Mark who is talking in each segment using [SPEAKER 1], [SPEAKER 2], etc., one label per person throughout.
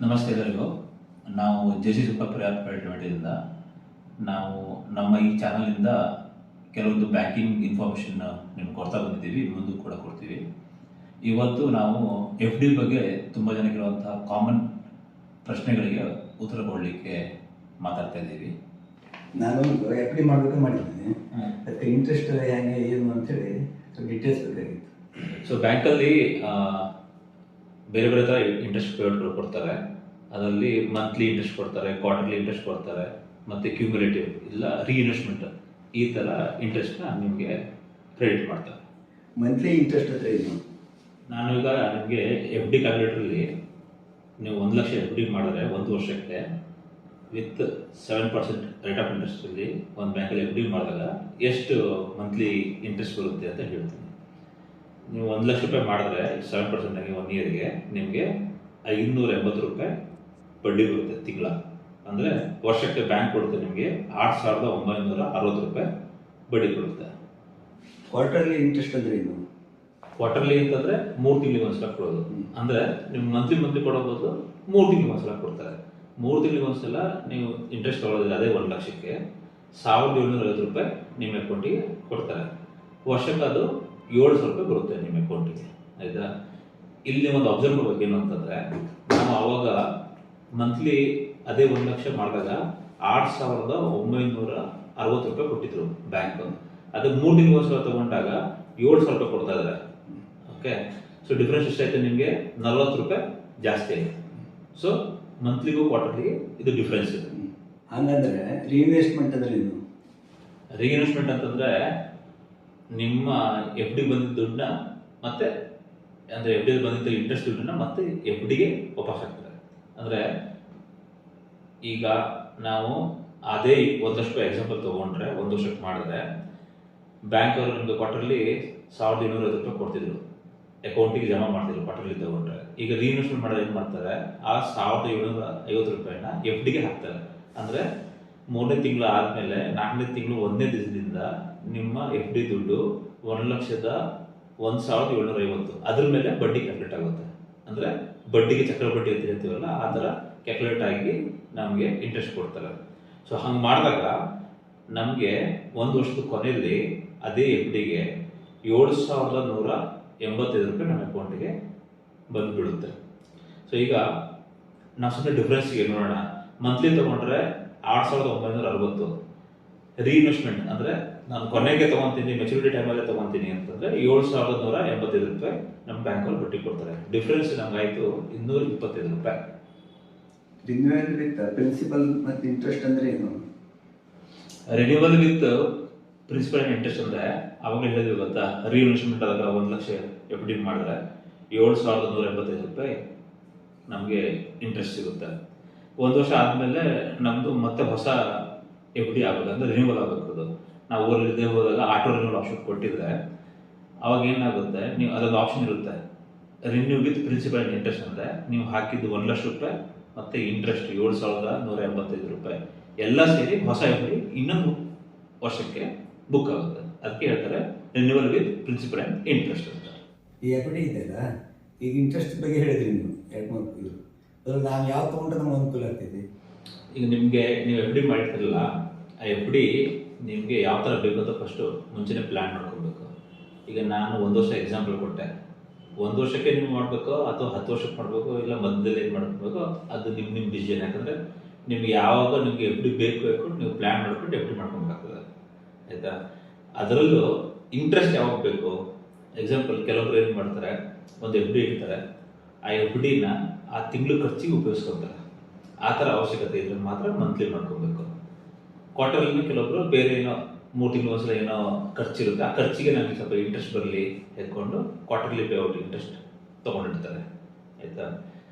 [SPEAKER 1] ನಮಸ್ತೆ ಎಲ್ಲರಿಗೂ. ನಾವು ಜೆ.ಸಿ. ಸೂಪರ್ ಪ್ರೈವೇಟ್ ಲಿಮಿಟೆಡಿಂದ ನಾವು ನಮ್ಮ ಈ ಚಾನಲಿಂದ ಕೆಲವೊಂದು ಬ್ಯಾಂಕಿಂಗ್ ಇನ್ಫಾರ್ಮೇಷನ್ ನಿಮ್ಗೆ ಕೊಡ್ತಾ ಬಂದಿದ್ದೀವಿ, ಮುಂದೆ ಕೂಡ ಕೊಡ್ತೀವಿ. ಇವತ್ತು ನಾವು ಎಫ್ ಡಿ ಬಗ್ಗೆ ತುಂಬ ಜನಕ್ಕಿರುವಂತಹ ಕಾಮನ್ ಪ್ರಶ್ನೆಗಳಿಗೆ ಉತ್ತರ ಕೊಡಲಿಕ್ಕೆ ಮಾತಾಡ್ತಾ ಇದ್ದೀವಿ.
[SPEAKER 2] ನಾನು ಎಫ್ ಡಿ ಮಾಡಬೇಕು ಮಾಡಿದ್ದೀನಿ, ಅದಕ್ಕೆ ಇಂಟ್ರೆಸ್ಟ್ ಹೇಗೆ ಏನು ಅಂತೇಳಿ ಡೀಟೇಲ್ಸ್ ಬೇಕಾಗಿತ್ತು.
[SPEAKER 1] ಸೊ ಬ್ಯಾಂಕಲ್ಲಿ ಬೇರೆ ಬೇರೆ ಥರ ಇಂಟ್ರೆಸ್ಟ್ ಪೇಮೆಂಟ್ಗಳು ಕೊಡ್ತಾರೆ. ಅದರಲ್ಲಿ ಮಂತ್ಲಿ ಇಂಟ್ರೆಸ್ಟ್ ಕೊಡ್ತಾರೆ, ಕ್ವಾರ್ಟರ್ಲಿ ಇಂಟ್ರೆಸ್ಟ್ ಕೊಡ್ತಾರೆ, ಮತ್ತು ಕ್ಯೂಮುಲೇಟಿವ್ ಇಲ್ಲ ರೀಇನ್ವೆಸ್ಟ್ಮೆಂಟ್ ಈ ಥರ ಇಂಟ್ರೆಸ್ಟ್ನ ನಿಮಗೆ ಕ್ರೆಡಿಟ್ ಮಾಡ್ತಾರೆ.
[SPEAKER 2] ಮಂತ್ಲಿ ಇಂಟ್ರೆಸ್ಟ್ ಹತ್ರ ಏನು?
[SPEAKER 1] ನಾನು ಈಗ ನಿಮಗೆ ಎಫ್ ಡಿ ಕ್ಯಾಲ್ಕುಲೇಟ್ರಲ್ಲಿ ನೀವು 1 ಲಕ್ಷ ಎಫ್ ಡಿ ಮಾಡಿದ್ರೆ 1 ವರ್ಷಕ್ಕೆ ವಿತ್ 7% ರೇಟ್ ಆಫ್ ಇಂಟ್ರೆಸ್ಟಲ್ಲಿ ಒಂದು ಬ್ಯಾಂಕಲ್ಲಿ ಎಫ್ ಡಿ ಮಾಡಿದಾಗ ಎಷ್ಟು ಮಂತ್ಲಿ ಇಂಟ್ರೆಸ್ಟ್ ಬರುತ್ತೆ ಅಂತ ಹೇಳ್ತೀನಿ. ನೀವು 1 ಲಕ್ಷ ರೂಪಾಯಿ ಮಾಡಿದ್ರೆ 7% ಆಗಿ 1 ಇಯರ್ಗೆ ನಿಮಗೆ 580 ರೂಪಾಯಿ ಬಡ್ಡಿ ಬರುತ್ತೆ ತಿಂಗಳ. ಅಂದರೆ ವರ್ಷಕ್ಕೆ ಬ್ಯಾಂಕ್ ಕೊಡುತ್ತೆ ನಿಮಗೆ 8,960 ರೂಪಾಯಿ ಬಡ್ಡಿ ಕೊಡುತ್ತೆ.
[SPEAKER 2] ಕ್ವಾರ್ಟರ್ಲಿ ಇಂಟ್ರೆಸ್ಟ್ ಅಂದರೆ ಏನು?
[SPEAKER 1] ಕ್ವಾರ್ಟರ್ಲಿ ಅಂತಂದರೆ 3 ತಿಂಗಳಿಗೆ ಒಂದ್ಸಲ ಕೊಡೋದು. ಅಂದರೆ ನೀವು ಮಂತ್ಲಿ ಕೊಡೋ ಬದಲು 3 ತಿಂಗಳಿಗೆ ಒಂದ್ಸಲ ಕೊಡ್ತಾರೆ. 3 ತಿಂಗಳಿಗೆ ಒಂದ್ಸಲ ನೀವು ಇಂಟ್ರೆಸ್ಟ್ ತೊಗೊಳೋದಿಲ್ಲ, ಅದೇ 1 ಲಕ್ಷಕ್ಕೆ 1,750 ರೂಪಾಯಿ ನಿಮ್ಮ ಅಕೌಂಟಿಗೆ ಕೊಡ್ತಾರೆ. ವರ್ಷಕ್ಕೆ ಅದು 7,000 ರೂಪಾಯಿ ಬರುತ್ತೆ ನಿಮ್ಮ ಅಕೌಂಟಿಗೆ. ಆಯಿತಾ? ಇಲ್ಲಿ ಒಂದು ಅಬ್ಸರ್ವ್ ಮಾಡಬೇಕು ಏನು ಅಂತಂದರೆ, ನಾವು ಆವಾಗ ಮಂತ್ಲಿ ಅದೇ 1 ಲಕ್ಷ ಮಾಡಿದಾಗ 8,960 ರೂಪಾಯಿ ಕೊಟ್ಟಿದ್ರು ಬ್ಯಾಂಕು. ಅದು 3 ತಿಂಗಳಿಗೆ ಒಂದ್ಸಲ ತೊಗೊಂಡಾಗ 7,000 ರೂಪಾಯಿ ಕೊಡ್ತಾ ಇದ್ದಾರೆ. ಓಕೆ, ಸೊ ಡಿಫ್ರೆನ್ಸ್ ಎಷ್ಟಾಯ್ತು ನಿಮಗೆ? 40 ರೂಪಾಯಿ ಜಾಸ್ತಿ ಆಯಿತು. ಸೊ ಮಂತ್ಲಿಗೂ ಕ್ವಾರ್ಟರ್ಲಿಗೆ ಇದು ಡಿಫ್ರೆನ್ಸ್ ಇದೆ.
[SPEAKER 2] ಹಾಗಂದ್ರೆ ರೀಇನ್ವೆಸ್ಟ್ಮೆಂಟ್ ಅಂದರೆ ಏನು?
[SPEAKER 1] ರೀಇನ್ವೆಸ್ಟ್ಮೆಂಟ್ ಅಂತಂದರೆ ನಿಮ್ಮ ಎಫ್ ಡಿ ಬಂದಿದ್ದ ದುಡ್ಡನ್ನ ಮತ್ತೆ ಅಂದರೆ ಎಫ್ ಡಿ ಬಂದಿದ್ದ ಇಂಟ್ರೆಸ್ಟ್ ದುಡ್ಡನ್ನ ಮತ್ತೆ ಎಫ್ ಡಿಗೆ ವಾಪಸ್ ಹಾಕ್ತಾರೆ. ಅಂದರೆ ಈಗ ನಾವು ಅದೇ 1 ಲಕ್ಷ ರೂಪಾಯಿ ಎಕ್ಸಾಂಪಲ್ ತೊಗೊಂಡ್ರೆ 1 ವರ್ಷಕ್ಕೆ ಮಾಡಿದ್ರೆ ಬ್ಯಾಂಕ್ ಅವರು ನಿಮಗೆ ಕ್ವಾರ್ಟರ್ಲಿ 1,250 ರೂಪಾಯಿ ಕೊಡ್ತಿದ್ರು, ಅಕೌಂಟಿಗೆ ಜಮಾ ಮಾಡ್ತಿದ್ರು ಕ್ವಾರ್ಟರ್ಲಿ ತೊಗೊಂಡ್ರೆ. ಈಗ ರೀಇನ್ವೆಸ್ಟ್ಮೆಂಟ್ ಮಾಡೋದು ಏನು ಮಾಡ್ತಾರೆ, ಆ 1,750 ರೂಪಾಯಿನ ಎಫ್ ಡಿಗೆ ಹಾಕ್ತಾರೆ. ಅಂದರೆ 3ನೇ ತಿಂಗಳು ಆದಮೇಲೆ 4ನೇ ತಿಂಗಳು 1ನೇ ದಿವಸದಿಂದ ನಿಮ್ಮ ಎಫ್ ಡಿ ದುಡ್ಡು 1,01,750 ಅದ್ರ ಮೇಲೆ ಬಡ್ಡಿ ಕ್ಯಾಲ್ಕುಲೇಟ್ ಆಗುತ್ತೆ. ಅಂದರೆ ಬಡ್ಡಿಗೆ ಚಕ್ರ ಬಡ್ಡಿ ಅಂತ ಹೇಳ್ತೀವಲ್ಲ, ಆ ಥರ ಕ್ಯಾಲ್ಕುಲೇಟ್ ಆಗಿ ನಮಗೆ ಇಂಟ್ರೆಸ್ಟ್ ಕೊಡ್ತಾರೆ. ಸೊ ಹಂಗೆ ಮಾಡಿದಾಗ ನಮಗೆ 1 ವರ್ಷದ ಕೊನೆಯಲ್ಲಿ ಅದೇ ಎಫ್ ಡಿಗೆ 7,185 ರೂಪಾಯಿ ನಮ್ಮ ಅಕೌಂಟಿಗೆ ಬಂದು ಬಿಡುತ್ತೆ. ಸೊ ಈಗ ನಾವು ಸುಮ್ಮನೆ ಡಿಫ್ರೆನ್ಸ್ಗೆ ನೋಡೋಣ. ಮಂತ್ಲಿ ತೊಗೊಂಡ್ರೆ 8,960, ರೀಇನ್ವೆಸ್ಟ್ಮೆಂಟ್ ಅಂದರೆ ನಾನು ಕೊನೆಗೆ ತೊಗೊತೀನಿ, ಮೆಚುರಿಟಿ ಟೈಮಲ್ಲೇ ತೊಗೊತೀನಿ ಅಂತಂದರೆ 7,185 ರೂಪಾಯಿ ನಮ್ಮ ಬ್ಯಾಂಕಲ್ಲಿ ಬಡ್ಡಿ ಕೊಡ್ತಾರೆ. ಡಿಫ್ರೆನ್ಸ್ ನಮಗಾಯಿತು 225 ರೂಪಾಯಿ.
[SPEAKER 2] ರಿನ್ಯೂವಲ್ ವಿತ್ ಪ್ರಿನ್ಸಿಪಲ್ ಮತ್ತು ಇಂಟ್ರೆಸ್ಟ್ ಅಂದರೆ ಏನು?
[SPEAKER 1] Renewal with principal and interest ಅಂದರೆ ಅವಾಗಲೇ ಹೇಳಿದ್ವಿ ಗೊತ್ತಾ, ರೀಇನ್ವೆಸ್ಟ್ಮೆಂಟ್ ಆದಾಗ 1 ಲಕ್ಷ ಎಫ್ ಡಿ ಮಾಡಿದ್ರೆ 7,185 ರೂಪಾಯಿ ನಮಗೆ ಇಂಟ್ರೆಸ್ಟ್ ಸಿಗುತ್ತೆ. 1 ವರ್ಷ ಆದಮೇಲೆ ನಮ್ಮದು ಮತ್ತೆ ಹೊಸ ಎಫ್ ಡಿ ಆಗಬೇಕು, ಅಂದರೆ ರಿನ್ಯೂವಲ್ ಆಗಬೇಕು. ಅದು ನಾವು ಊರಲ್ಲಿದ್ದೇ ಹೋದಾಗ ಆಟೋ ರಿನ್ಯೂವಲ್ ಆಪ್ಷನ್ ಕೊಟ್ಟಿದ್ರೆ ಅವಾಗ ಏನಾಗುತ್ತೆ, ನೀವು ಅದೊಂದು ಆಪ್ಷನ್ ಇರುತ್ತೆ, renew with principal and interest ಅಂದರೆ ನೀವು ಹಾಕಿದ್ದು 1 ಲಕ್ಷ ರೂಪಾಯಿ ಮತ್ತು ಇಂಟ್ರೆಸ್ಟ್ 7,185 ರೂಪಾಯಿ ಎಲ್ಲ ಸೇರಿ ಹೊಸ ಎಫ್ ಡಿ ಇನ್ನೊಂದು ವರ್ಷಕ್ಕೆ ಬುಕ್ ಆಗುತ್ತೆ. ಅದಕ್ಕೆ ಹೇಳ್ತಾರೆ renewal with principal and interest ಅಂತ.
[SPEAKER 2] ಈ ಎಫ್ ಡಿ ಇದೆಯಲ್ಲ, ಈಗ ಇಂಟ್ರೆಸ್ಟ್ ಬಗ್ಗೆ ಹೇಳಿದ್ರಿ ನೀವು 2-3 ಅದ್ರಲ್ಲಿ ನಾವು ಯಾವ ತೊಗೊಂಡ್ರೆ ನಮ್ಗೆ ಅನುಕೂಲ ಆಗ್ತೈತಿ?
[SPEAKER 1] ಈಗ ನಿಮಗೆ ನೀವು ಎಫ್ ಡಿ ಮಾಡಿರ್ತಿರಲ್ಲ, ಆ ಎಫ್ ಡಿ ನಿಮಗೆ ಯಾವ ಥರ ಬೇಕು ಅಂತ ಫಸ್ಟು ಮುಂಚೆನೇ ಪ್ಲ್ಯಾನ್ ಮಾಡ್ಕೊಬೇಕು. ಈಗ ನಾನು 1 ವರ್ಷ ಎಕ್ಸಾಂಪಲ್ ಕೊಟ್ಟೆ, 1 ವರ್ಷಕ್ಕೆ ನೀವು ಮಾಡಬೇಕು ಅಥವಾ 10 ವರ್ಷಕ್ಕೆ ಮಾಡಬೇಕು, ಇಲ್ಲ ಮಧ್ಯದಲ್ಲಿ ಏನು ಮಾಡಬೇಕು, ಅದು ನಿಮ್ಮ ಡಿಸಿಷನ್. ಯಾಕಂದರೆ ನಿಮ್ಗೆ ಯಾವಾಗ ನಿಮಗೆ ಎಫ್ ಡಿ ಬೇಕು ನೀವು ಪ್ಲ್ಯಾನ್ ಮಾಡ್ಕೊಂಡು ಎಫ್ ಡಿ ಮಾಡ್ಕೊಬೇಕಾಗ್ತದೆ. ಆಯಿತಾ? ಅದರಲ್ಲೂ ಇಂಟ್ರೆಸ್ಟ್ ಯಾವಾಗ ಬೇಕು, ಎಕ್ಸಾಂಪಲ್ ಕೆಲವೊಬ್ರು ಏನು ಮಾಡ್ತಾರೆ, ಒಂದು ಎಫ್ ಡಿ ಇಡ್ತಾರೆ, ಆ ಎಫ್ ಡಿನ ಆ ತಿಂಗಳು ಖರ್ಚಿಗೆ ಉಪಯೋಗಿಸ್ಕೊತಾರೆ. ಆ ಥರ ಅವಶ್ಯಕತೆ ಇದ್ರೆ ಮಾತ್ರ ಮಂತ್ಲಿ ಮಾಡ್ಕೊಬೇಕು. ಕ್ವಾರ್ಟರ್ಲಿ ಕೆಲವೊಬ್ರು ಬೇರೆ ಏನೋ 3 ತಿಂಗಳು ಒಂದ್ಸಲ ಏನೋ ಖರ್ಚಿರುತ್ತೆ, ಆ ಖರ್ಚಿಗೆ ನಮಗೆ ಸ್ವಲ್ಪ ಇಂಟ್ರೆಸ್ಟ್ ಬರಲಿ ಹೇಳ್ಕೊಂಡು ಕ್ವಾರ್ಟರ್ಲಿ ಪೇಔಟ್ ಇಂಟ್ರೆಸ್ಟ್ ತೊಗೊಂಡಿರ್ತಾರೆ. ಆಯಿತಾ?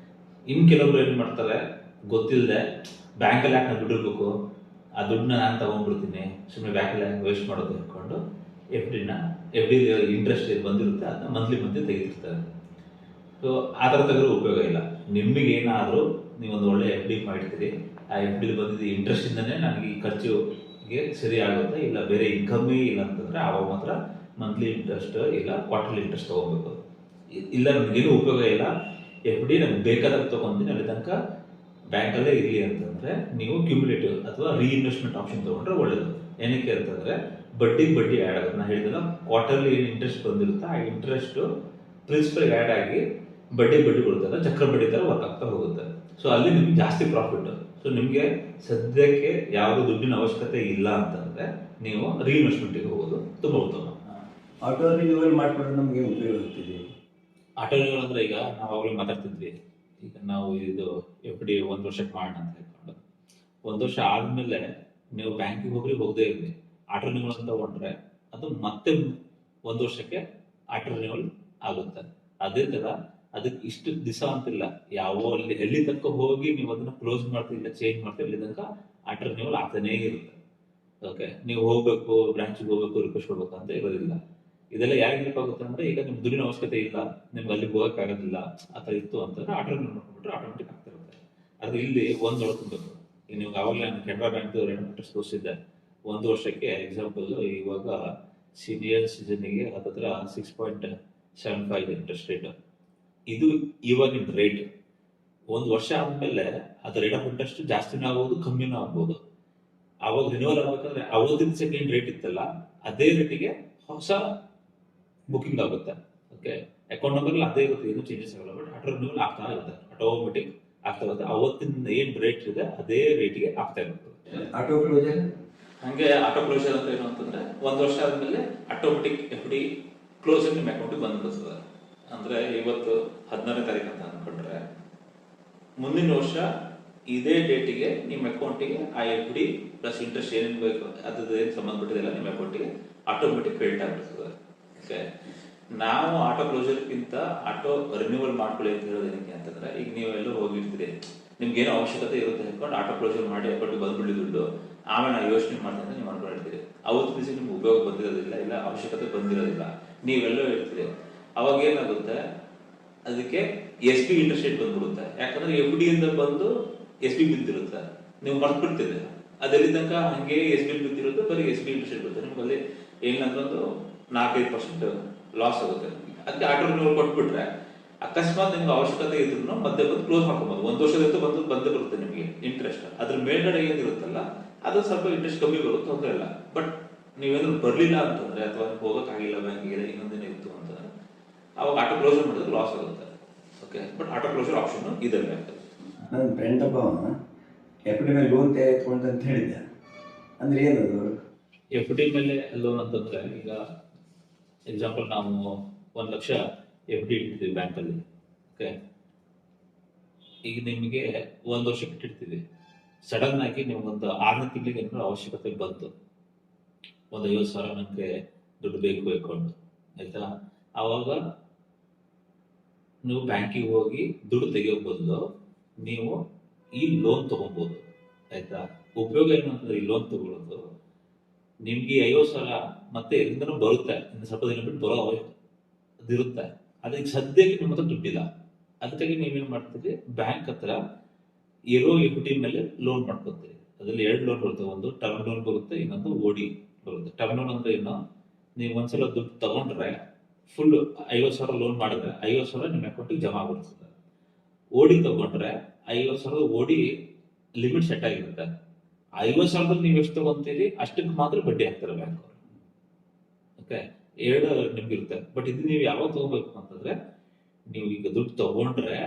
[SPEAKER 1] ಇನ್ನು ಕೆಲವೊಬ್ರು ಏನು ಮಾಡ್ತಾರೆ, ಗೊತ್ತಿಲ್ಲದೆ ಬ್ಯಾಂಕಲ್ಲಿ ಯಾಕೆ ನಾನು ದುಡ್ಡಿರ್ಬೇಕು, ಆ ದುಡ್ಡನ್ನ ನಾನು ತೊಗೊಂಡ್ಬಿಡ್ತೀನಿ, ಸುಮ್ಮನೆ ಬ್ಯಾಂಕಲ್ಲಿ ಯಾಕೆ ವೇಸ್ಟ್ ಮಾಡೋದು ಹೇಳ್ಕೊಂಡು ಎಫ್ ಡಿ ಇಂಟ್ರೆಸ್ಟ್ ಏನು ಬಂದಿರುತ್ತೆ ಅದನ್ನ ಮಂತ್ಲಿ ತೆಗಿತಿರ್ತಾರೆ. ಸೊ ಆ ಥರ ತೆಗೆದ್ರೂ ಉಪಯೋಗ ಇಲ್ಲ. ನಿಮಗೇನಾದರೂ ನೀವೊಂದು ಒಳ್ಳೆ ಎಫ್ ಡಿ ಮಾಡಿರ್ತೀರಿ, ಆ ಎಫ್ ಡಿ ಬಂದಿದ್ದು ಇಂಟ್ರೆಸ್ಟಿಂದನೇ ನನಗೆ ಈ ಖರ್ಚಿಗೆ ಸರಿ ಆಗುತ್ತೆ, ಇಲ್ಲ ಬೇರೆ ಇನ್ಕಮ್ಮೇ ಇಲ್ಲ ಅಂತಂದರೆ ಆವಾಗ ಮಾತ್ರ ಮಂತ್ಲಿ ಇಂಟ್ರೆಸ್ಟ್ ಇಲ್ಲ ಕ್ವಾರ್ಟರ್ಲಿ ಇಂಟ್ರೆಸ್ಟ್ ತೊಗೋಬೇಕು. ಇಲ್ಲ ನನಗೇನು ಉಪಯೋಗ ಇಲ್ಲ, ಎಫ್ ಡಿ ನಮ್ಗೆ ಬೇಕಾದಾಗ ತೊಗೊಂಡು ಅಲ್ಲಿ ತನಕ ಬ್ಯಾಂಕಲ್ಲೇ ಇರಲಿ ಅಂತಂದ್ರೆ ನೀವು ಕ್ಯುಮುಲೇಟಿವ್ ಅಥವಾ ರೀಇನ್ವೆಸ್ಟ್ಮೆಂಟ್ ಆಪ್ಷನ್ ತೊಗೊಂಡ್ರೆ ಒಳ್ಳೇದು. ಏನಕ್ಕೆ ಅಂತಂದ್ರೆ ಬಡ್ಡಿ ಆ್ಯಡ್ ಆಗುತ್ತೆ. ನಾನು ಹೇಳಿದಲ್ಲ, ಕ್ವಾರ್ಟರ್ಲಿ ಏನು ಇಂಟ್ರೆಸ್ಟ್ ಬಂದಿರುತ್ತೆ ಆ ಇಂಟ್ರೆಸ್ಟು ಪ್ರಿನ್ಸಿಪಲ್ ಆ್ಯಡ್ ಆಗಿ ಬಡ್ಡಿ ಬರುತ್ತಲ್ಲ, ಚಕ್ರ ಬಡ್ಡಿ ಥರ ವರ್ಕ್ ಆಗ್ತಾ ಹೋಗುತ್ತೆ. ಸೊ ಅಲ್ಲಿ ನಿಮ್ಗೆ ಜಾಸ್ತಿ ಪ್ರಾಫಿಟ್. ಸೊ ನಿಮಗೆ ಸದ್ಯಕ್ಕೆ ಯಾವುದೇ ದುಡ್ಡಿನ ಅವಶ್ಯಕತೆ ಇಲ್ಲ ಅಂತಂದ್ರೆ ನೀವು ರೀಇನ್ವೆಸ್ಟ್ಮೆಂಟಿಗೆ ಹೋಗೋದು ತುಂಬ ಉತ್ತಮ.
[SPEAKER 2] ಆಟೋ ರಿನ್ಯೂವಲ್ ಮಾಡಿಕೊಂಡ್ರೆ ನಮಗೆ ಉಪಯೋಗ ಆಗ್ತಿದೆ.
[SPEAKER 1] ಆಟೋ ರಿನ್ಯೂವಲ್ ಅಂದ್ರೆ ಈಗ ನಾವು ಅವಾಗಲೇ ಮಾತಾಡ್ತಿದ್ವಿ, ಈಗ ನಾವು ಇದು ಎಫ್ ಡಿ 1 ವರ್ಷಕ್ಕೆ ಮಾಡೋಣ ಅಂತ ಹೇಳ್ಕೊಂಡು 1 ವರ್ಷ ಆದ್ಮೇಲೆ ನೀವು ಬ್ಯಾಂಕಿಗೆ ಹೋಗದೇ ಇರಲಿ, ಆಟೋ ರಿನ್ಯೂವಲ್ ಅಂತ ತಗೊಂಡ್ರೆ ಅದು ಮತ್ತೆ 1 ವರ್ಷಕ್ಕೆ ಆಟೋ ರಿನ್ಯೂವಲ್ ಆಗುತ್ತೆ. ಅದೇ ತರ ಅದಕ್ಕೆ ಇಷ್ಟು ದಿವಸ ಅಂತಿಲ್ಲ, ಯಾವ ಎಲ್ಲಿ ತನಕ ಹೋಗಿ ನೀವು ಅದನ್ನ ಕ್ಲೋಸ್ ಮಾಡ್ತಿಲ್ಲ, ಚೇಂಜ್ ಮಾಡ್ತೀವಿ, ಅಲ್ಲಿ ತನಕ ಆಟೋ ರಿನ್ಯೂವಲ್ ಆಗ್ತಾನೇ ಇರುತ್ತೆ. ಓಕೆ, ನೀವು ಹೋಗ್ಬೇಕು, ಬ್ರಾಂಚಿಗೆ ಹೋಗ್ಬೇಕು, ರಿಕ್ವೆಸ್ಟ್ ಕೊಡ್ಬೇಕು ಅಂತ ಇರೋದಿಲ್ಲ. ಇದೆಲ್ಲ ಯಾಕೆ ನೆನಪಾಗುತ್ತೆ ಅಂದ್ರೆ, ಈಗ ನಿಮ್ಗೆ ದುಡ್ಡಿನ ಅವಶ್ಯಕತೆ ಇಲ್ಲ, ನಿಮ್ಗೆ ಅಲ್ಲಿ ಹೋಗಕ್ಕಾಗೋದಿಲ್ಲ ಆ ಥರ ಇತ್ತು ಅಂತಂದ್ರೆ ಆಟೋ ರಿನ್ಯೂವಲ್ ಮಾಡ್ಕೊಂಡ್ಬಿಟ್ರೆ ಆಟೋಮೆಟಿಕ್ ಆಗ್ತಾ ಇರುತ್ತೆ. ಆದ್ರೆ ಇಲ್ಲಿ ಒಂದು ನೋಡ್ಕೊಬೇಕು, ಈಗ ನೀವು ಆವಾಗಲೇ ನಾನು ಕೆನರಾ ಬ್ಯಾಂಕ್ ರೆಂಟ್ ತೋರಿಸಿದ್ದೆ 1 ವರ್ಷಕ್ಕೆ ಎಕ್ಸಾಂಪಲ್. ಇವಾಗ ಸೀನಿಯರ್ ಸಿಟಿಜನ್ಗೆ ಹತ್ತಿರ 6.75 ಇಂಟ್ರೆಸ್ಟ್ ರೇಟ್. ಇದು ಇವಾಗಿನ ರೇಟ್. 1 ವರ್ಷ ಆದ್ಮೇಲೆ ಅದು ರೇಟ್ ಆಫ್ ಇಂಟ್ರೆಸ್ಟ್ ಜಾಸ್ತಿನೂ ಆಗ್ಬೋದು, ಕಮ್ಮಿನೂ ಆಗ್ಬೋದು. ಅವಾಗ ರಿನ್ಯೂವಲ್ ಆಗ್ಬೇಕಂದ್ರೆ ಅವತ್ತಿನ ಸೆಕೆಂಡ್ ರೇಟ್ ಇತ್ತಲ್ಲ ಅದೇ ರೇಟಿಗೆ ಹೊಸ ಬುಕಿಂಗ್ ಆಗುತ್ತೆ. ಓಕೆ, ಅಕೌಂಟ್ ನಂಬರ್ ಅದೇ ಇರುತ್ತೆ, ಏನು ಚೇಂಜಸ್ ಆಗಲ್ಲ. ಬಟ್ ಆಟೋ ರಿನ್ಯೂವಲ್ ಆಗ್ತಾ ಇರುತ್ತೆ, ಆಟೋಮೆಟಿಕ್ ಆಗ್ತಾ ಇರುತ್ತೆ. ಅವತ್ತಿನ ಏನ್ ರೇಟ್ ಇದೆ ಅದೇ ರೇಟಿಗೆ ಆಗ್ತಾ ಇರುತ್ತೆ.
[SPEAKER 2] ಆಟೋ ಕ್ಲೋಸರ್
[SPEAKER 1] ಹಂಗೆ ಆಟೋ ಕ್ಲೋಸರ್ ಅಂತ ಏನು ಅಂತಂದ್ರೆ 1 ವರ್ಷ ಆದ್ಮೇಲೆ ಆಟೋಮೆಟಿಕ್ ಎಫ್ ಡಿ ಕ್ಲೋಸರ್ ನಿಮ್ಮ ಅಕೌಂಟಿಗೆ ಬಂದ್ಬಿಡ್ತದೆ. ಅಂದ್ರೆ ಇವತ್ತು 16ನೇ ತಾರೀಕು ಅಂತ ಅನ್ಕೊಂಡ್ರೆ ಮುಂದಿನ ವರ್ಷ ಇದೇ ಡೇಟಿಗೆ ನಿಮ್ಮ ಅಕೌಂಟಿಗೆ ಆ ಎಫ್ ಡಿ ಪ್ಲಸ್ ಇಂಟ್ರೆಸ್ಟ್ ಏನೇನು ಬೇಕು ಅದ್ರದ್ದು ಏನು ಸಂಬಂಧಪಟ್ಟಿದೆಲ್ಲ ನಿಮ್ಮ ಅಕೌಂಟಿಗೆ ಆಟೋಮೆಟಿಕ್ ಕ್ರೆಡಿಟ್ ಆಗ್ಬಿಡ್ತದೆ. ಓಕೆ, ನಾವು ಆಟೋ ಕ್ಲೋಸರ್ಗಿಂತ ಆಟೋ ರಿನ್ಯೂವಲ್ ಮಾಡ್ಕೊಳ್ಳಿ ಅಂತ ಹೇಳೋದು ಏನಕ್ಕೆ ಅಂತಂದ್ರೆ, ಈಗ ನೀವೆಲ್ಲರೂ ಹೋಗಿರ್ತೀರಿ, ನಿಮ್ಗೆ ಏನೋ ಅವಶ್ಯಕತೆ ಇರುತ್ತೆ ಹೇಳ್ಕೊಂಡು ಆಟೋ ಕ್ಲೋಸರ್ ಮಾಡಿ ಅಕೌಂಟಿಗೆ ಬಂದ್ಬಿಡಿ ದುಡ್ಡು, ಆಮೇಲೆ ನಾವು ಯೋಚನೆ ಮಾಡ್ತಾರೆ ನೀವು ಅನ್ಕೊಂಡಿರ್ತೀರಿ. ಅವತ್ತು ದಿವಸ ನಿಮ್ಗೆ ಉಪಯೋಗ ಬಂದಿರೋದಿಲ್ಲ, ಇಲ್ಲ ಅವಶ್ಯಕತೆ ಬಂದಿರೋದಿಲ್ಲ, ನೀವೆಲ್ಲೋ ಇರ್ತೀರಿ. ಅವಾಗ ಏನಾಗುತ್ತೆ, ಅದಕ್ಕೆ ಎಸ್ ಬಿ ಇಂಟ್ರೆಸ್ಟ್ ರೇಟ್ ಬಂದ್ಬಿಡುತ್ತೆ. ಯಾಕಂದ್ರೆ ಎಫ್ ಡಿ ಇಂದ ಬಂದು ಎಸ್ ಬಿ ಬಿದ್ದಿರುತ್ತೆ, ನೀವು ಮರ್ತ್ಬಿಡ್ತೀರಿ. ಅದೆಲ್ಲಿ ತನಕ ಹಂಗೆ ಎಸ್ ಬಿ ಬಿದ್ದಿರುತ್ತೆ, ಬರೀ ಎಸ್ ಬಿ ಇಂಟ್ರೆಸ್ಟ್ ರೇಟ್ ಬರುತ್ತೆ. ನಿಮ್ಗೆ ಅಲ್ಲಿ ಏನಂದ್ರೆ ಒಂದು 4-5% ಲಾಸ್ ಆಗುತ್ತೆ. ಅದಕ್ಕೆ ಆಟೋ ರಿನ್ಯೂವಲ್ ಕೊಟ್ಬಿಟ್ರೆ ಅಕಸ್ಮಾತ್ ನಿಮ್ಗೆ ಅವಶ್ಯಕತೆ ಇದ್ರು ಮತ್ತೆ ಬಂದು ಕ್ಲೋಸ್ ಮಾಡ್ಕೊಬೋದು. 1 ವರ್ಷದ ಬಂದೇ ಬರುತ್ತೆ ನಿಮಗೆ ಇಂಟ್ರೆಸ್ಟ್. ಅದ್ರ ಮೇಲ್ಗಡೆ ಏನಿರುತ್ತಲ್ಲ ಅದು ಸ್ವಲ್ಪ ಇಂಟ್ರೆಸ್ಟ್ ಕಮ್ಮಿ ಬರುತ್ತೆ, ತೊಂದರೆ ಇಲ್ಲ. ಬಟ್ ನೀವೇನಾದ್ರು ಬರ್ಲಿಲ್ಲ ಅಂತಂದ್ರೆ ಅಥವಾ ಹೋಗಕ್ಕಾಗಿಲ್ಲ ಬ್ಯಾಂಕಿಗೆ, ಇನ್ನೊಂದಿನ ಇತ್ತು ಅಂತಂದ್ರೆ ಅವಾಗ ಆಟೋ ಕ್ಲೋಸರ್ ಮಾಡಿದ್ರೆ ಲಾಸ್ ಆಗುತ್ತೆ. Okay, but auto closure option ಇದೆ.
[SPEAKER 2] ನನ್ನ ಫ್ರೆಂಡ್ ಒಬ್ಬ ಎಫ್ ಡಿ ಮೇಲೆ ಲೋನ್ ತೆಗೆದುಕೊಂಡು ಅಂತ ಹೇಳಿದ್ದೆ. ಅಂದ್ರೆ ಏನದು
[SPEAKER 1] ಎಫ್ ಡಿ ಮೇಲೆ ಲೋನ್ ಅಂತಂದ್ರೆ, ಈಗ ಎಕ್ಸಾಂಪಲ್ ನಾವು 1 ಲಕ್ಷ ಎಫ್ ಡಿ ಇಟ್ಟಿರ್ತೀವಿ ಬ್ಯಾಂಕಲ್ಲಿ. ಓಕೆ, ಈಗ ನಿಮಗೆ 1 ವರ್ಷಕ್ಕೆ ಇಟ್ಟಿರ್ತೀವಿ, ಸಡನ್ ಆಗಿ ನಿಮ್ಗೊಂದು 6ನೇ ತಿಂಗಳಿಗೆ ಏನಾದ್ರು ಅವಶ್ಯಕತೆ ಬಂತು, ಒಂದು 50,000 ನನಗೆ ದುಡ್ಡು ಬೇಕು ಅಕೌಂಟ್, ಆಯ್ತಾ? ಆವಾಗ ನೀವು ಬ್ಯಾಂಕಿಗೆ ಹೋಗಿ ದುಡ್ಡು ತೆಗಿಯೋ ಬದಲು ನೀವು ಈ ಲೋನ್ ತಗೊಬೋದು, ಆಯ್ತಾ? ಉಪಯೋಗ ಏನು ಅಂತಂದ್ರೆ, ಈ ಲೋನ್ ತಗೊಳ್ಳೋದು ನಿಮ್ಗೆ 50,000 ಮತ್ತೆ ಎಲ್ಲಿಂದನೂ ಬರುತ್ತೆ, ಇನ್ನು ಸ್ವಲ್ಪ ದಿನ ಬಿಟ್ಟು ಬರೋ ಅದಿರುತ್ತೆ. ಅದಕ್ಕೆ ಸದ್ಯಕ್ಕೆ ನಿಮ್ಮ ಹತ್ರ ದುಡ್ಡಿಲ್ಲ, ಅದಕ್ಕಾಗಿ ನೀವೇನ್ ಮಾಡ್ತೀರಿ, ಬ್ಯಾಂಕ್ ಹತ್ರ ಇರೋ ಎಫ್ ಡಿ ಮೇಲೆ ಲೋನ್ ಮಾಡ್ಕೊತೀರಿ. ಅದ್ರಲ್ಲಿ 2 ಲೋನ್ ಬರುತ್ತೆ, ಒಂದು ಟರ್ಮ್ ಲೋನ್ ಬರುತ್ತೆ, ಇನ್ನೊಂದು ಓಡಿ ಬರುತ್ತೆ. ಟರ್ಮ್ ಲೋನ್ ಅಂದ್ರೆ ಏನು, ನೀವು ಒಂದ್ಸಲ ದುಡ್ಡು ತಗೊಂಡ್ರೆ ಫುಲ್ 50,000 ಲೋನ್ ಮಾಡಿದ್ರೆ 50,000 ನಿಮ್ಮ ಅಕೌಂಟಿಗೆ ಜಮಾ ಆಗ್ಬಿಡ್ತದೆ. ಓಡಿ ತಗೊಂಡ್ರೆ 50,000 ಓಡಿ ಲಿಮಿಟ್ ಸೆಟ್ ಆಗಿರುತ್ತೆ. 50,000 ನೀವು ಎಷ್ಟು ತಗೊಂತೀರಿ ಅಷ್ಟಕ್ಕೆ ಮಾತ್ರ ಬಡ್ಡಿ ಹಾಕ್ತಾರೆ ಬ್ಯಾಂಕ್ ಅವರು. ಓಕೆ, 2 ನಿಮ್ಗೆ ಇರುತ್ತೆ. ಬಟ್ ಇದು ನೀವು ಯಾವಾಗ ತಗೋಬೇಕು ಅಂತಂದ್ರೆ, ನೀವು ಈಗ ದುಡ್ಡು ತಗೊಂಡ್ರೆ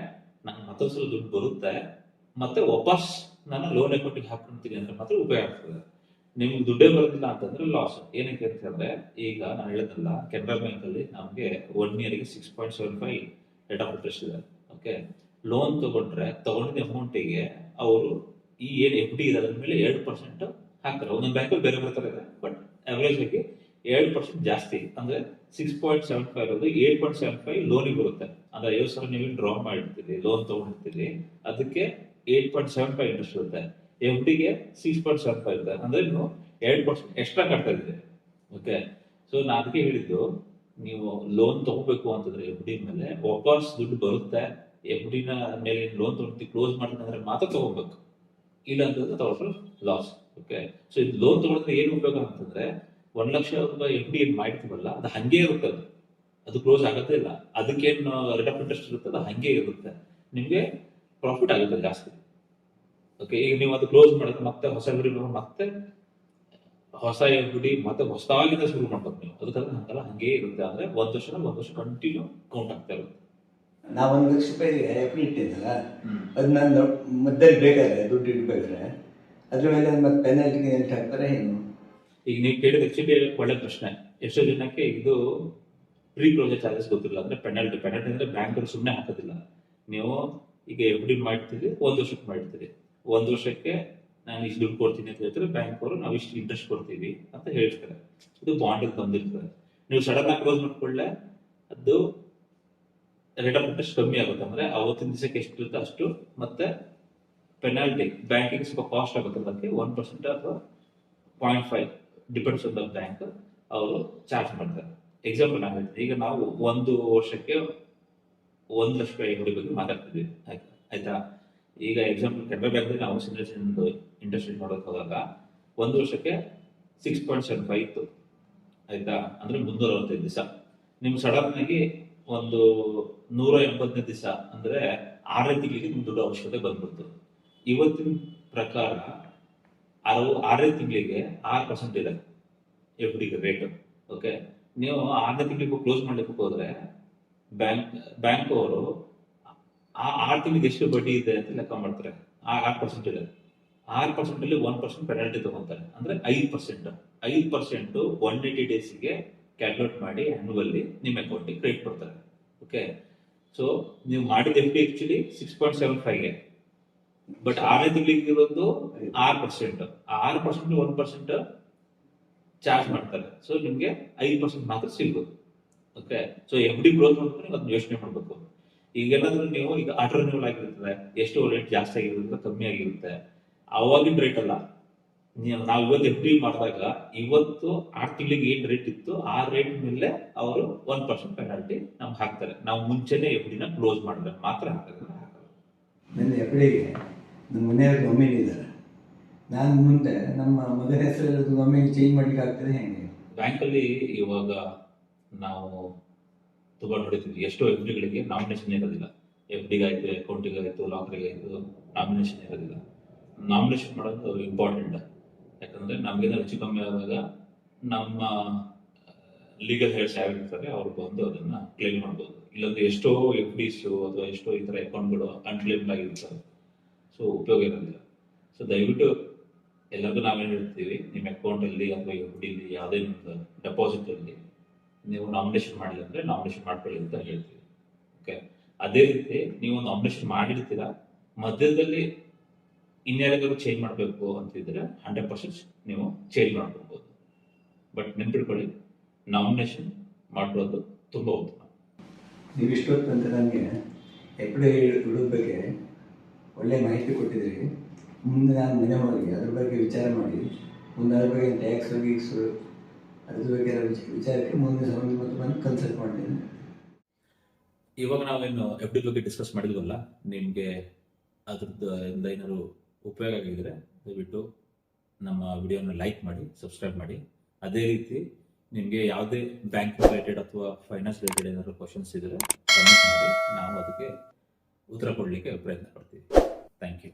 [SPEAKER 1] ನಂಗೆ ಮತ್ತೊಂದು ಸಲ ದುಡ್ಡು ಬರುತ್ತೆ, ಮತ್ತೆ ವಾಪಸ್ ನಾನು ಲೋನ್ ಅಕೌಂಟಿಗೆ ಹಾಕೊಂತೀನಿ ಅಂದ್ರೆ ಮಾತ್ರ ಉಪಯೋಗ ಆಗ್ತದೆ. ನಿಮ್ಗೆ ದುಡ್ಡೇ ಬರೋದಿಲ್ಲ ಅಂತಂದ್ರೆ ಲಾಸ್. ಏನಕ್ಕೆ ಅಂತಂದ್ರೆ, ಈಗ ನಾನು ಹೇಳಿದ್ನಲ್ಲ, ಕೆನರಾ ಬ್ಯಾಂಕ್ ಅಲ್ಲಿ ನಮಗೆ 1 ಇಯರ್ಗೆ 6.75 ರೇಟ್ ಆಫ್ ಇಂಟ್ರೆಸ್ಟ್ ಇದೆ. ಓಕೆ, ಲೋನ್ ತಗೊಂಡ್ರೆ ತಗೊಂಡಿದ್ದ ಅಮೌಂಟಿಗೆ ಅವರು ಈ ಏನು ಎಫ್ ಡಿ ಇದೆ ಅದ್ರ ಮೇಲೆ 2% ಹಾಕ್ತಾರೆ. ಒಂದೊಂದು ಬ್ಯಾಂಕಲ್ಲಿ ಬೇರೆ ಬೇರೆ ತರ ಇದೆ, ಬಟ್ ಅವರೇಜ್ ಆಗಿ 2% ಜಾಸ್ತಿ, ಅಂದ್ರೆ 6.75 ಇರೋದು 8.75 ಲೋನಿಗೆ ಬರುತ್ತೆ. ಅಂದ್ರೆ 50,000 ನೀವು ಡ್ರಾ ಮಾಡಿರ್ತೀರಿ, ಲೋನ್ ತಗೊಂಡಿರ್ತೀರಿ, ಅದಕ್ಕೆ 8.75 ಇಂಟ್ರೆಸ್ಟ್ ಇರುತ್ತೆ. ಎಫ್ ಡಿಗೆ 6.75 ಇರುತ್ತೆ, ಅಂದ್ರೆ ನೀವು 2% ಎಕ್ಸ್ಟ್ರಾ ಕಟ್ತಾ ಇದ್ದೀರಿ. ಓಕೆ, ಸೊ ನಾನು ಅದಕ್ಕೆ ಹೇಳಿದ್ದು, ನೀವು ಲೋನ್ ತಗೋಬೇಕು ಅಂತಂದ್ರೆ ಎಫ್ ಡಿ ಮೇಲೆ ವಾಪಸ್ ದುಡ್ಡು ಬರುತ್ತೆ. ಎಫ್ ಡಿ ನ ಮೇಲೆ ಲೋನ್ ತಗೊಂಡು ಕ್ಲೋಸ್ ಮಾಡ್ಬೇಕಂದ್ರೆ ಮಾತ್ರ ತಗೋಬೇಕು, ಇಲ್ಲ ಅಂತಂದ್ರೆ ತಗೊಂಡ್ರೆ ಲಾಸ್. ಓಕೆ, ಸೊ ಇದು ಲೋನ್ ತಗೊಂಡ್ರೆ ಏನು ಉಪಯೋಗ ಅಂತಂದ್ರೆ, 1 ಲಕ್ಷ ರೂಪಾಯಿ ಎಫ್ ಡಿ ಏನ್ ಮಾಡ್ತೀವಲ್ಲ ಅದು ಹಂಗೆ ಇರುತ್ತೆ, ಅದು ಕ್ಲೋಸ್ ಆಗತ್ತೇ ಇಲ್ಲ. ಅದಕ್ಕೇನು ರೇಟ್ ಆಫ್ ಇಂಟ್ರೆಸ್ಟ್ ಇರುತ್ತೆ ಅದು ಹಂಗೆ ಇರುತ್ತೆ. ನಿಮಗೆ ಪ್ರಾಫಿಟ್ ಆಗುತ್ತೆ ಜಾಸ್ತಿ. ಓಕೆ, ಈಗ ನೀವು ಅದು ಕ್ಲೋಸ್ ಮಾಡಿದ್ರೆ ಮತ್ತೆ ಹೊಸ ಎಫ್ ಡಿ ಮತ್ತೆ ಹೊಸ ಎಫ್ ಡಿ ಮತ್ತೆ ಹೊಸದಾಗಿಂದ ಶುರು ಮಾಡ್ಬೇಕು ನೀವು. ಅದಕ್ಕಾದ್ರೆ ಹಂಗಲ್ಲ, ಹಂಗೇ ಇರುತ್ತೆ. ಅಂದ್ರೆ ಒಂದು ವರ್ಷ ಕಂಟಿನ್ಯೂ ಕೌಂಟ್ ಆಗ್ತಾ ಇರುತ್ತೆ.
[SPEAKER 2] ನಾವು 1 ಲಕ್ಷ ರೂಪಾಯಿ ಎಫ್ ಡಿ ಇಟ್ಟಿದ್ದಲ್ಲ, ಅದು ನಾನು ಮಧ್ಯದಲ್ಲಿ ಬೇಕಾದ್ರೆ ದುಡ್ಡು ಇಡಬೇಕಾದ್ರೆ ಅದ್ರ ಮೇಲೆ ಮತ್ತೆ ಪೆನಾಲ್ಟಿಗೆ ಎಂಟು ಹಾಕ್ತಾರೆ ಏನು?
[SPEAKER 1] ಈಗ ನೀವು ಕೇಳಿದ ಆಕ್ಚುಲಿ ಒಳ್ಳೆ ಪ್ರಶ್ನೆ. ಎಷ್ಟೋ ಜನಕ್ಕೆ ಇದು ಪ್ರೀ ಕ್ಲೋಸರ್ ಚಾರ್ಜಸ್ ಗೊತ್ತಿಲ್ಲ. ಅಂದ್ರೆ ಪೆನಾಲ್ಟಿ ಅಂದ್ರೆ ಬ್ಯಾಂಕ್ ಅವರು ಸುಮ್ಮನೆ ಹಾಕೋದಿಲ್ಲ. ನೀವು ಈಗ ಎಫ್ ಡಿ ಮಾಡ್ತೀರಿ, 1 ವರ್ಷಕ್ಕೆ ಮಾಡ್ತೀರಿ, 1 ವರ್ಷಕ್ಕೆ ನಾನು ಇಷ್ಟು ದುಡ್ಡು ಕೊಡ್ತೀನಿ ಅಂತ ಹೇಳ್ತಾರೆ ಬ್ಯಾಂಕ್ ಅವರು, ನಾವು ಇಷ್ಟು ಇಂಟ್ರೆಸ್ಟ್ ಕೊಡ್ತೀವಿ ಅಂತ ಹೇಳ್ತಾರೆ. ಇದು ಬಾಂಡ್ ಬಂದಿರ್ತದೆ. ನೀವು ಸಡನ್ ಆಗಿ ಕ್ಲೋಸ್ ಮಾಡ್ಕೊಳ್ಳೆ ಅದು ರೇಟ್ ಆಫ್ ಇಂಟ್ರೆಸ್ಟ್ ಕಮ್ಮಿ ಆಗುತ್ತೆ. ಅಂದ್ರೆ ಅವತ್ತಿನ ದಿವಸಕ್ಕೆ ಎಷ್ಟು ಇರುತ್ತೆ ಅಷ್ಟು, ಮತ್ತೆ ಪೆನಾಲ್ಟಿ ಬ್ಯಾಂಕಿಗೆ ಸ್ವಲ್ಪ ಕಾಸ್ಟ್ ಆಗುತ್ತೆ. ಅದಕ್ಕೆ 1% ಅಥವಾ 0.5 ಡಿಪೆಂಡ್ಸ್ ಆನ್ ದ ಬ್ಯಾಂಕ್, ಅವರು ಚಾರ್ಜ್ ಮಾಡ್ತಾರೆ. ಎಕ್ಸಾಂಪಲ್ ನಾನು ಹೇಳ್ತೀನಿ, ಈಗ ನಾವು 1 ವರ್ಷಕ್ಕೆ 1 ಲಕ್ಷ ರೂಪಾಯಿ ಎಫ್ ಡಿ ಬಗ್ಗೆ ಮಾತಾಡ್ತಿದ್ವಿ, ಆಯ್ತಾ. ಈಗ ಎಕ್ಸಾಂಪಲ್ ಕೆನರಾ ಬ್ಯಾಂಕ್ ನಾವು ಸೀನಿಯರ್ ಇಂಟ್ರೆಸ್ಟ್ ರೇಟ್ ನೋಡೋಕೆ ಹೋದಾಗ 1 ವರ್ಷಕ್ಕೆ 6.75 ಇತ್ತು, ಆಯ್ತಾ. ಅಂದ್ರೆ 365 ದಿವಸ. ನಿಮ್ಗೆ ಸಡನ್ ಆಗಿ ಒಂದು 180 ದಿವಸ ಅಂದ್ರೆ 6 ತಿಂಗಳಿಗೆ ನಿಮ್ಗೆ ದುಡ್ಡು ಅವಶ್ಯಕತೆ ಬಂದ್ಬಿಡ್ತು. ಇವತ್ತಿನ ಪ್ರಕಾರ 6 ತಿಂಗಳಿಗೆ 6% ಇದೆ ಎಫ್ ಡಿ ರೇಟ್. ಓಕೆ, ನೀವು 6 ತಿಂಗಳಿಗೆ ಕ್ಲೋಸ್ ಮಾಡ್ಲಿಕ್ಕೆ ಹೋದ್ರೆ ಬ್ಯಾಂಕ್ ಅವರು ಆ 6 ತಿಂಗಳಿಗೆ ಎಷ್ಟು ಬಡ್ಡಿ ಇದೆ ಅಂತ ಲೆಕ್ಕ ಮಾಡ್ತಾರೆ. 6% ಇದೆ. 6% ಅಲ್ಲಿ 1% ಪೆನಾಲ್ಟಿ ತಗೊಂತಾರೆ. ಅಂದ್ರೆ 5%. 5% 180 ಡೇಸ್ಗೆ ಕ್ಯಾಲ್ಕುಲೇಟ್ ಮಾಡಿ ಆನ್ಯುವಲ್ಲಿ ನಿಮ್ಮ ಅಕೌಂಟಿಗೆ ಕ್ರೆಡಿಟ್ ಕೊಡ್ತಾರೆ. ಓಕೆ, ಸೊ ನೀವು ಮಾಡಿದ ಎಫ್ ಡಿ ಆಕ್ಚುಲಿ 6.75ಗೆ, ಬಟ್ 6 ತಿಂಗಳಿಗೆ ಇರೋದು 6%. 6% 1% ಚಾರ್ಜ್ ಮಾಡ್ತಾರೆ. ಸೊ ನಿಮ್ಗೆ 5% ಮಾತ್ರ ಸಿಗೋದು. Okay, so F D close ಮಾಡ್ಕೊಂಡು ನೀವು ಅದನ್ನ ಯೋಚನೆ ಮಾಡ್ಬೇಕು. ಈಗೇನಾದ್ರೂ ನೀವು ಈಗ ಆಟೋ ರಿನ್ಯೂವಲ್ ಆಗಿರ್ತದೆ, ಎಷ್ಟು ರೇಟ್ ಜಾಸ್ತಿ ಆಗಿರುತ್ತೆ ಕಮ್ಮಿ ಆಗಿರುತ್ತೆ, ಅವಾಗಿನ ರೇಟ್ ಅಲ್ಲ. ನಾವು ಇವತ್ತು ಎಫ್ ಡಿ ಮಾಡಿದಾಗ ಇವತ್ತು 6 ತಿಂಗಳಿಗೆ ಏನ್ ರೇಟ್ ಇತ್ತು ಆ ರೇಟ್ ಮೇಲೆ ಅವರು 1% ಪೆನಾಲ್ಟಿ ನಮ್ಗೆ ಹಾಕ್ತಾರೆ. ನಾವು ಮುಂಚೆನೆ ಎಫ್ ಡಿನ ಕ್ಲೋಸ್ ಮಾಡಿದ್ರೆ ಮಾತ್ರ ಹಾಕೋದಿಲ್ಲ.
[SPEAKER 2] ನನ್ನ ಎಫ್ ಡಿಗೆ ನಮ್ಮ ಮನೆಯವ್ರಿಗೆ ಒಮ್ಮೆಗೆ ಇದ್ದಾರೆ. ನಾನು ಮುಂದೆ ನಮ್ಮ ಮಗನ ಹೆಸರಲ್ಲಿ ಒಮ್ಮೆಗೆ ಚೇಂಜ್ ಮಾಡ್ಲಿಕ್ಕೆ ಆಗ್ತದೆ ಹೆಂಗೆ?
[SPEAKER 1] ಬ್ಯಾಂಕಲ್ಲಿ ಇವಾಗ ನಾವು ತುಂಬಾ ನೋಡಿದ್ವಿ, ಎಷ್ಟೋ ಎಫ್ ಡಿಗಳಿಗೆ ನಾಮಿನೇಷನ್ ಇರೋದಿಲ್ಲ. ಎಫ್ ಡಿಗಾಯ್ತು, ಅಕೌಂಟಿಗಾಯ್ತು, ಲಾಕರಿಗಾಯ್ತು, ನಾಮಿನೇಷನ್ ಇರೋದಿಲ್ಲ. ನಾಮಿನೇಷನ್ ಮಾಡೋದು ಇಂಪಾರ್ಟೆಂಟ್. ಯಾಕಂದ್ರೆ ನಮ್ಗೆ ಹೆಚ್ಚು ಕಮ್ಮಿ ಆದಾಗ ನಮ್ಮ ಲೀಗಲ್ ಹೆಡ್ಸ್ ಯಾರಿರ್ತಾರೆ ಅವ್ರು ಬಂದು ಅದನ್ನ ಕ್ಲೇಮ್ ಮಾಡ್ಬೋದು. ಇಲ್ಲಾಂದ್ರೆ ಎಷ್ಟೋ ಎಫ್ ಡಿಸ್ ಅಥವಾ ಎಷ್ಟೋ ಈ ತರ ಅಕೌಂಟ್ಗಳು ಅನ್ಕ್ಲೇಮ್ಡ್ ಆಗಿರ್ತಾರೆ. ಸೊ ಉಪಯೋಗ ಇರೋದಿಲ್ಲ. ಸೊ ದಯವಿಟ್ಟು ಎಲ್ಲರಿಗೂ ನಾವೇನು ಹೇಳ್ತೀವಿ, ನಿಮ್ಮ ಅಕೌಂಟ್ ಅಲ್ಲಿ ಅಥವಾ ಎಫ್ ಡಿಲಿ ಯಾವುದೇ ಡೆಪಾಸಿಟ್ ಅಲ್ಲಿ ನೀವು ನಾಮಿನೇಷನ್ ಮಾಡಿಲ್ಲ ಅಂದ್ರೆ ನಾಮಿನೇಷನ್ ಮಾಡ್ಕೊಳ್ಳಿ ಅಂತ ಹೇಳ್ತೀವಿ. ಓಕೆ, ಅದೇ ರೀತಿ ನೀವು ನಾಮಿನೇಷನ್ ಮಾಡಿರ್ತೀರಾ, ಮಧ್ಯದಲ್ಲಿ ಇನ್ಯಾರಿಗಾದ್ರು ಚೇಂಜ್ ಮಾಡಬೇಕು ಅಂತಿದ್ರೆ 100% ನೀವು ಚೇಂಜ್ ಮಾಡ್ಕೋಬಹುದು. ಬಟ್ ನೆನ್ಪಿಟ್ಕೊಳ್ಳಿ, ನಾಮಿನೇಷನ್ ಮಾಡೋದು ತುಂಬಾ ಉತ್ತಮ.
[SPEAKER 2] ನೀವು ಇಷ್ಟೊತ್ತು ಅಂತ ನನಗೆ ಎಫ್ ಡಿ ಇಡೋದ್ರ ಬಗ್ಗೆ ಒಳ್ಳೆ ಮಾಹಿತಿ ಕೊಟ್ಟಿದ್ದೀರಿ. ಮುಂದೆ ನಾನು ಮನೆ ಹೋಗಿ ಅದ್ರ ಬಗ್ಗೆ ವಿಚಾರ ಮಾಡಿ ಮುಂದೆ ಅದ್ರ ಬಗ್ಗೆ ಟ್ಯಾಕ್ಸ್ ಗೀಕ್ಸು ಅದ್ರ ಬಗ್ಗೆ ವಿಚಾರಕ್ಕೆ ಮುಂದೆ ಸಂಬಂಧ ಮತ್ತು ಬಂದು ಕನ್ಸಲ್ಟ್ ಮಾಡ್ತೀನಿ.
[SPEAKER 1] ಇವಾಗ ನಾವೇನು ಎಫ್ ಡಿ ಬಗ್ಗೆ ಡಿಸ್ಕಸ್ ಮಾಡಿದ್ವಲ್ಲ, ನಿಮಗೆ ಅದ್ರದ್ದು ಏನಾದ್ರು ಉಪಯೋಗ ಆಗಿದ್ರೆ ದಯವಿಟ್ಟು ನಮ್ಮ ವಿಡಿಯೋನ ಲೈಕ್ ಮಾಡಿ, ಸಬ್ಸ್ಕ್ರೈಬ್ ಮಾಡಿ. ಅದೇ ರೀತಿ ನಿಮಗೆ ಯಾವುದೇ ಬ್ಯಾಂಕ್ ರಿಲೇಟೆಡ್ ಅಥವಾ ಫೈನಾನ್ಸ್ ರಿಲೇಟೆಡ್ ಏನಾದ್ರು ಕ್ವಶನ್ಸ್ ಇದ್ದರೆ ಕಮೆಂಟ್ ಮಾಡಿ, ನಾವು ಅದಕ್ಕೆ ಉತ್ತರ ಕೊಡಲಿಕ್ಕೆ ಪ್ರಯತ್ನ ಪಡ್ತೀವಿ. Thank you.